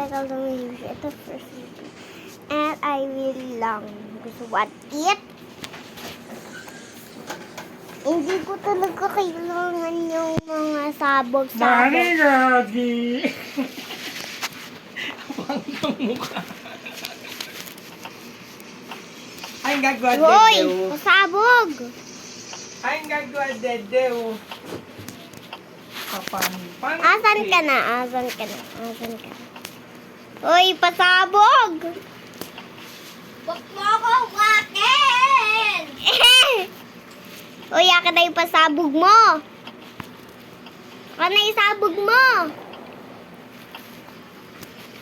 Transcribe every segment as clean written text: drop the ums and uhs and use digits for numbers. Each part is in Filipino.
tagal na use ito first. And I will lang gusto what it. Hindi ko talaga kailangan yung mga sabog-sabog. Mami, Gagi! Panggang mukha. Ay, ang gagawa Hoy! dede. Pasabog! Ay, ang gagawa dede. Kapang-pang. Asan ka na? Asan ka na? Asan ka na? Hoy! Pasabog! Huwag mo akong wakin! Hoy, akin na yung pasabog mo! Akin na yung sabog mo!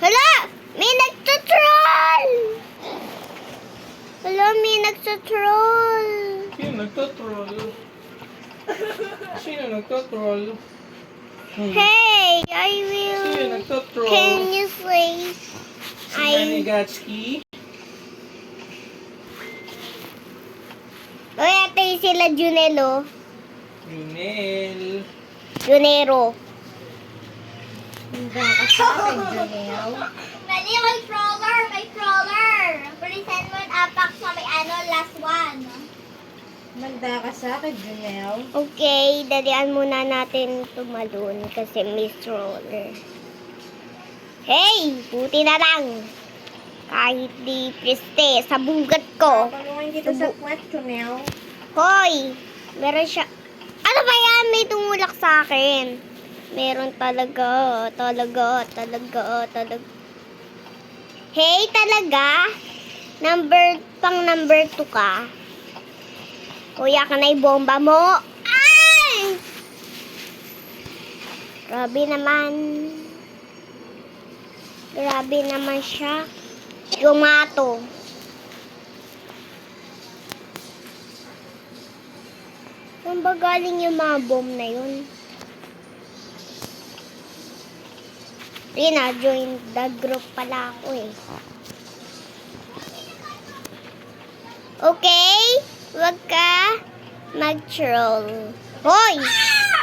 Hala! May nagtutroll! Hala, may nagtutroll! Sino nagtotroll? Sino nagtotroll? Hey, I Sino will... nagtotroll? Can you say... Si Nani Gatski? Hoy, ate yung sila Junelo. Junel. Junero. Mali, may crawler! May crawler! Present mo yung apak sa may last one. Manda ka sa akin, Junel. Okay, dalian muna natin tumalon kasi may stroller. Hey, buti na lang. Kahit di piste, sa bugat ko. Tulungan kita sa puwet, Junel. Hoy, meron siya. Ano ba yan? May tumulak sa akin. Meron talaga. Hey, talaga? Pang number 2 ka? Kuya ka na yung bomba mo. Ay! Grabe naman. Grabe naman siya. Yumato. Saan ba galing yung mga bomb na yun? Rina, join the group pala ako eh. Okay? Huwag ka mag-troll. Hoy!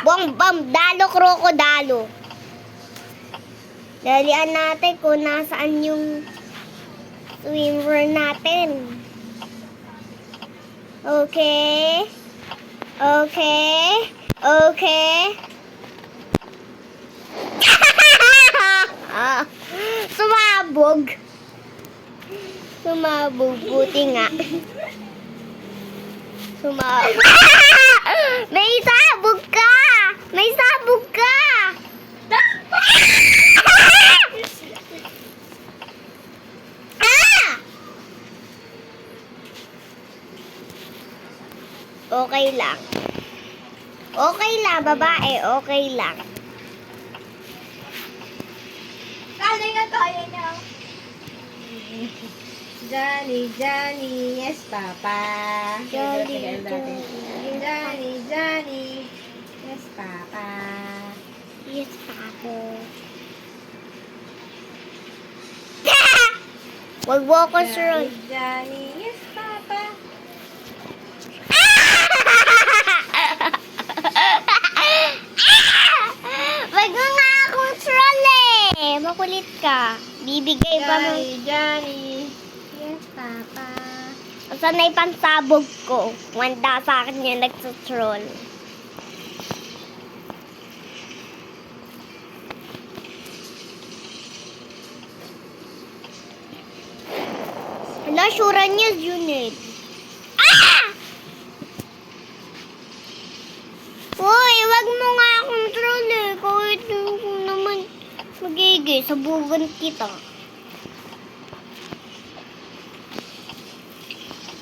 Bom-bom, dalo, krokodalo. Dalian natin kung nasaan yung swimmer natin. Okay? Okay? Okay? Sumabog. Sumabog. Buti nga. Sumabog. May sabog ka! May sabog ka! Ah! Okay lang. Okay lang, babae. Okay lang. Kala nga kaya niya. Johnny, Johnny, yes, Papa. Johnny, Johnny, Johnny, yes, Papa. Yes, Papa. Wag mo ako sir. Johnny, Johnny, yes, Papa. Wag mo nga akong troll eh. Makulit ka. Bibigay pa mo. Johnny, Johnny, yes, Papa. Saan na ipansabog ko? Wanda sa akin yung nagsutroll. Hala, sura niya yun eh. Ah! Hoy, wag mo nga akong troll eh. Kahit ko naman magiging sabugan kita.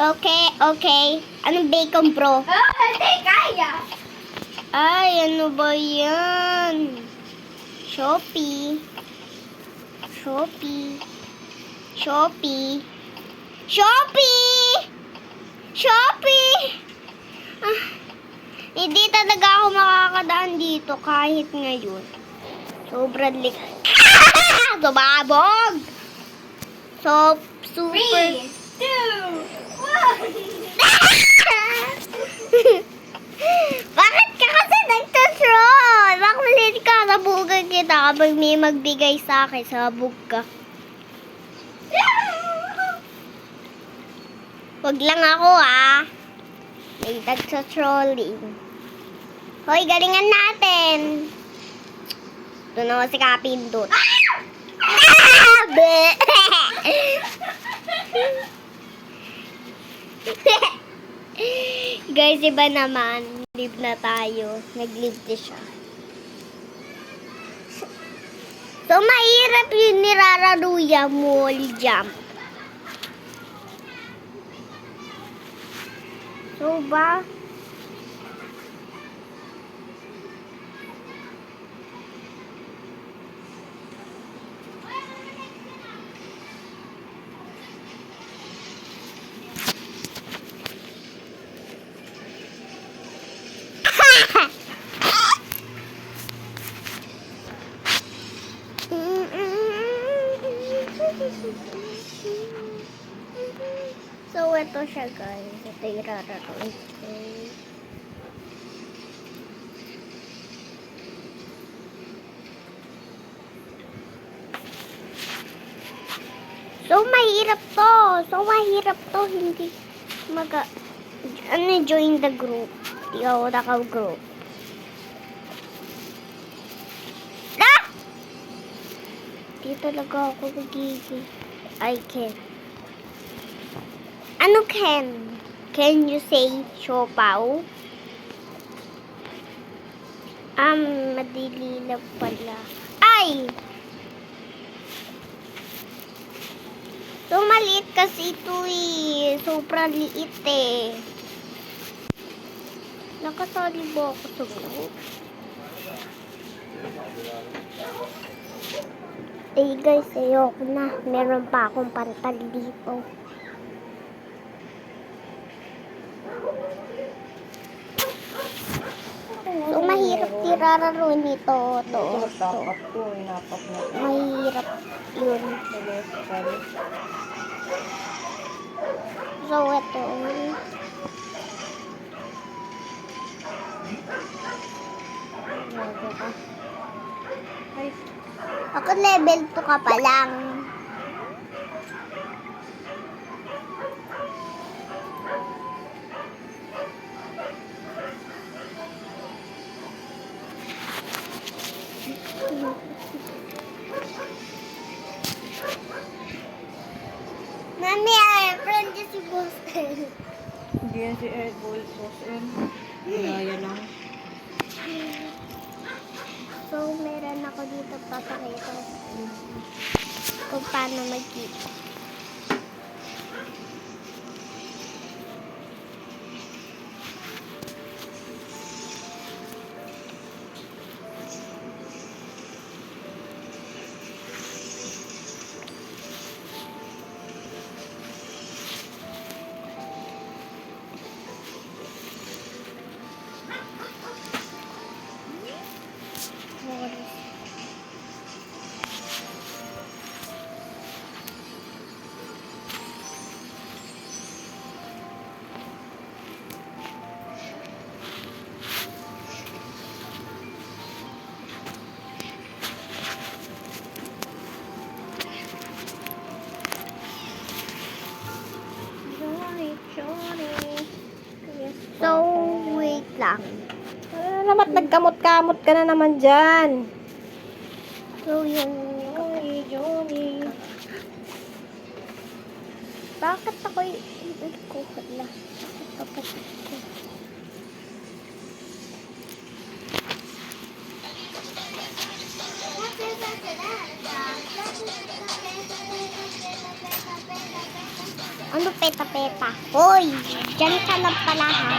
Okay, okay. Anong bacon, bro? Hindi kaya! Ay, ano ba yan? Shopee. Shopee. Shopee. Shopee! Shopee! Ah, hindi talaga ako makakadaan dito kahit ngayon. Sobrang likas. Sumabog! So, super... 3, 2, 1! Bakit ka kasi nagtutroll? Ako Ulit ka, sabugan kita kapag may magbigay sa akin, sabog ka. Wag lang ako may sa trolling. Hoy, galingan natin. Ito na si Kapindot. Be! Guys, iba naman. Live na tayo. Nag-live na siya. So, mahirap yung nirararuya wall jump. So ba? So, ito siya guys. Ito yung rararoon ko. So, mahirap to. Hindi join the group. Di ako naka-group. Di talaga ako nagiging. I can. Ano can? Can you say siopaw? Madili lang pala. Ay! So, maliit kasi ito Sobrang liit Nakasali ba ako sa group? Guys, ayoko na. Meron pa akong pantal dito. So, mahirap tirararo nito. Mahirap yun. So, ito. Ako level 2 ka pa lang. Mami, friend niya si Boss L. Hindi yan si Airboy Boss M. Kaya lang. So, meron ako dito papakita kung paano magkita. So, wait lang. Naman, nagkamot-kamot ka na naman dyan. So, yun. Johnny, Johnny. Bakit ako'y kuha na? Kapatid ko. Ano peta-peta? Hoy! Diyan ka na pala ha.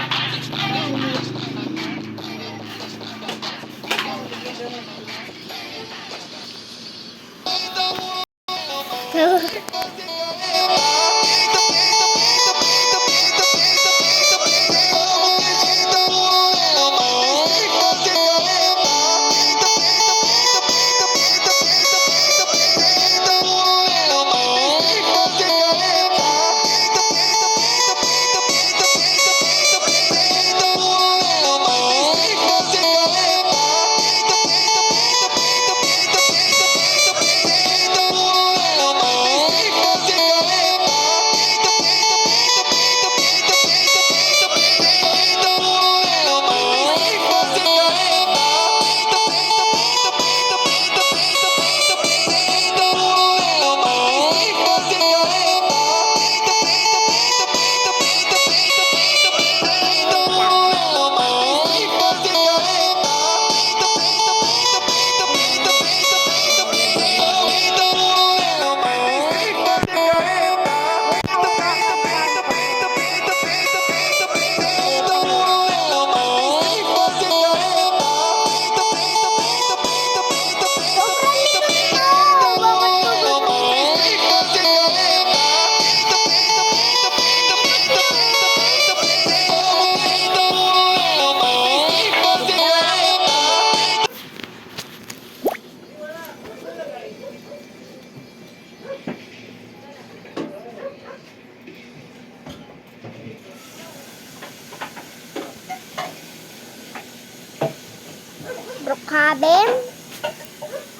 Brookhaven?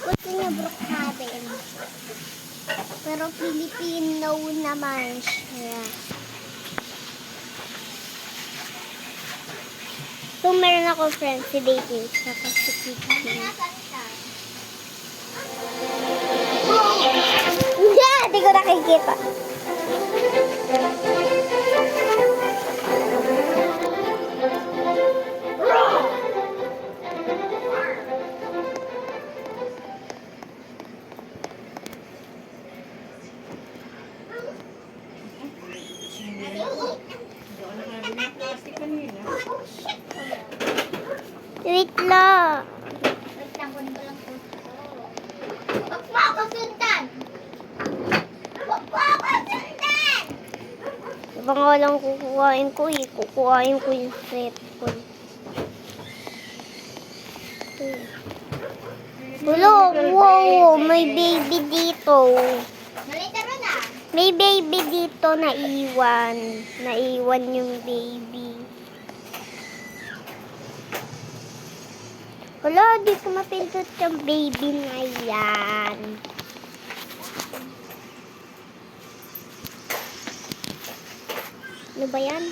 Gusto niya Brookhaven. Pero Filipino naman siya. So, meron ako friends, si Dating, saka si Kiki. Nasaan ka? Yeah, di ko nakikita. Hindi ako nakabili ng plastic kanina. Wait lang. Wait lang, kunin ko lang po. Huwag mo ako sundan! Huwag mo ako sundan! Diba nga lang kukuhain ko eh. Kukuhain ko yung set ko. Wala, wow, may baby dito. Nalitaro na. May baby dito na iwan. Naiwan yung baby. Wala, di ko mapindot yung baby na yan. Ano ba yan?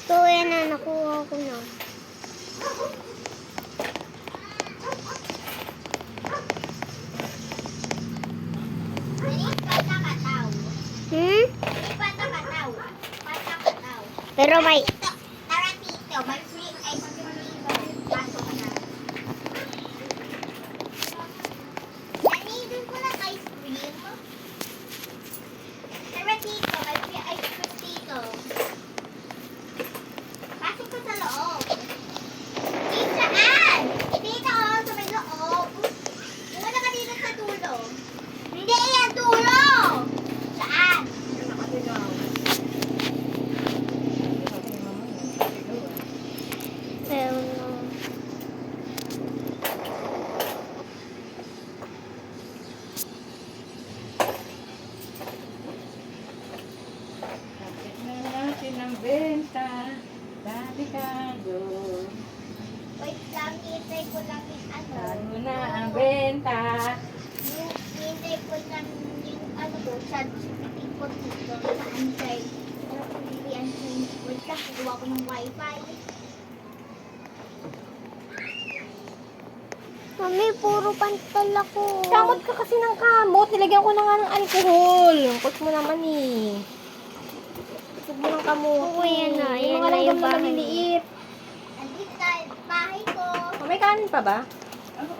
So, yan na, nakuha ko na. Nani, patakataw. Hmm? Nani, patakataw. Patakataw. Pero may... Tara dito, may free ice cream. Pasok na. Nani, dun ko lang ice cream. Tara dito, may free ice cream dito. Pasok ka sa loob. Dito, saan? Dito, sa may loob. Muna ka dito sa dulo. Hindi yan, dulo! Saan? Pero no. Kapit na natin ang benta. Dati ka doon. Wait lang, hintay ko lang yung ano. Ano na ang benta? Hintay ko lang yung ano ko, sa ikot dito. Saan siya? Pero kung hindi yan siya, wait lang, kukuha ko ng wifi. Mami, puro pantal ako. Kamot ka kasi ng kamot. Nilagyan ko na nga ng alcohol. Lungkot mo naman eh. Huwag mo ng kamot. Oo, yan na. Yan Mga na langgam yung na bahay. maliliit. Andito na yung bahay ko. Oh, may kanin pa ba? Ang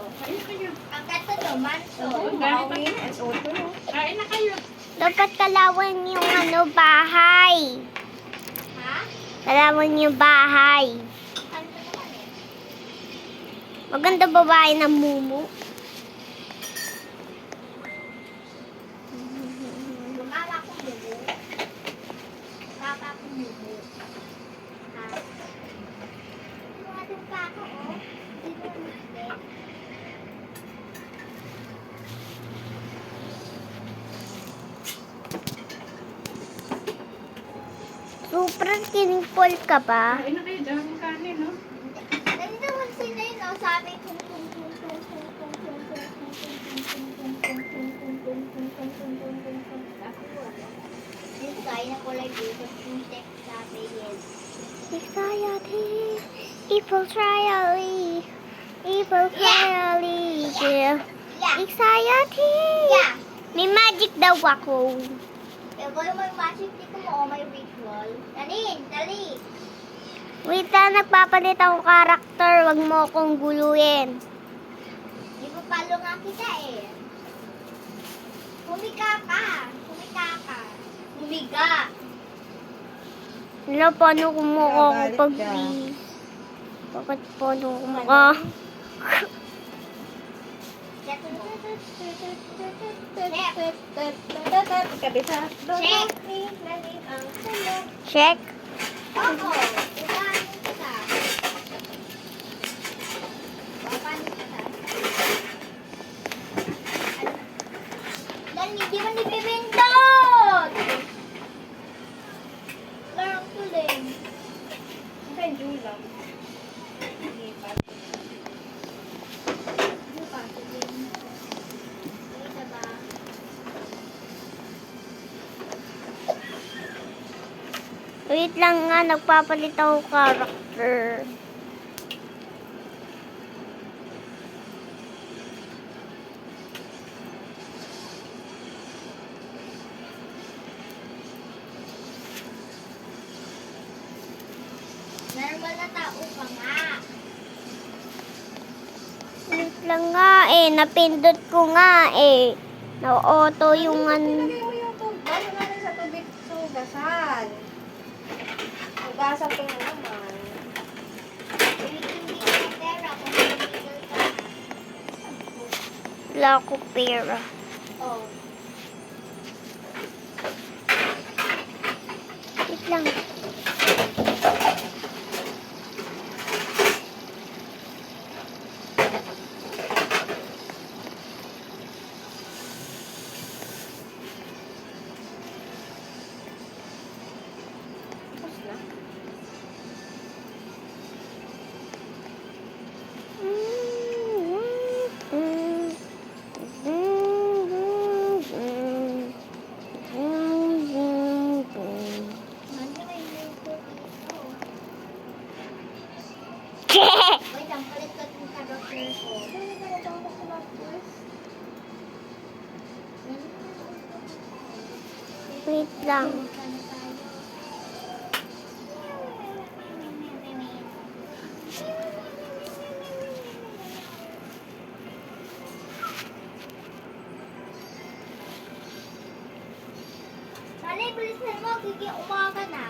gato to, mansion. Kanin. Kain na kayo. Dapat kalawan yung ano, bahay. Ha? Kalawan yung bahay. Ano ba naman eh? Maganda babae na mumu. Gumawa ko mumu. Papa ko mumu. Ha? Lumatong pa ako, oh. Dito ang bed. Super kinipol ka ba? Kain na kayo. Daming kanin, no? Dali naman sila yun, oh. Sabi kung tung tung tung tung tung tung tung tung tung tung tung tung tung tung tung tung tung tung tung. Yung kaya na kulay dito, yung text sabi yes. Anxiety, evil trially, evil trially, yeah. Yeah, Anxiety. yeah. May magic daw ako. Eh, wala mo yung magic dito mo, oh, may ritual. Dali, dali. Wait na, nagpapalit akong karakter. Wag mo akong guluhin. Di ba palo nga kita eh. Humiga ka. Humiga ka. Humiga. Wala, paano kumuha ako Galit pag ka. Bakit paano kumuha? Kabisa. Check. Check. Oo. Upahan kita. Upahan kita. Dan hindi man ipipindot. Larang tuling. Kay Julam. Hindi pa. Wait lang nga, nagpapalit ako character. Normal na tao ka nga. Wait lang nga eh, napindot ko nga eh. Na-auto yung Nilagay mo yung tubig. Bago natin sa tubig sa hugasan. Hugasan ko na naman. Hindi may pera kung illegal ka. wala ko pera. Oh. Wait lang. Tapos na. Ano may luto dito? Wait, ang palit ko yung character ko. Wait lang. Saan tayo? Dali, bilisan mo. Umaga na.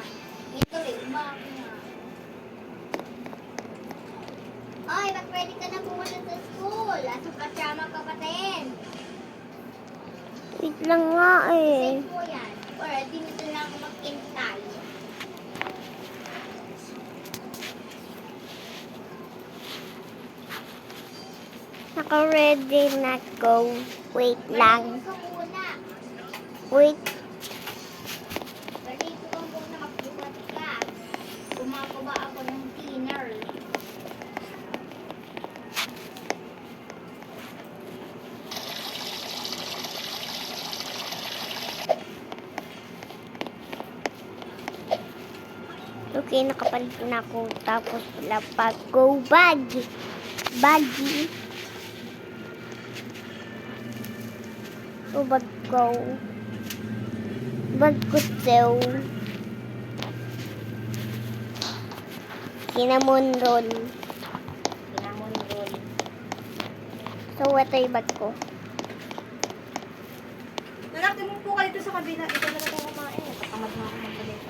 Ito umaga na. Ay, ba't pwede ka na pumunta sa school? At kasama ka pa din. Wait lang nga eh. Save mo yan. Or di mo na lang mag-intay. Naka-ready na go. Wait lang. Balik ka muna. Wait. Balik ka muna. Magbuhat ka. Gumagawa ako ng dinner. Okay, nakapalit na ako. Tapos wala pa. Go bag. Baggy. Go bag go. Bag ko daw. Cinnamon roll. Cinnamon roll. So, ito yung bag ko. Nanak, mo po kayo dito sa kabila. Ito na lang kumain. Katamad na ako magbalik.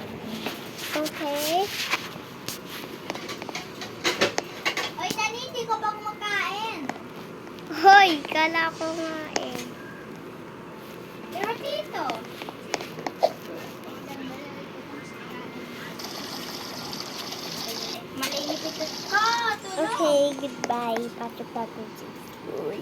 Okay. Oy, Dani, hindi ko bang makain? Hoy, kala ko nga eh. Pero dito. Malinipit ko. Tulog. Okay, goodbye. Pasok ako sa school.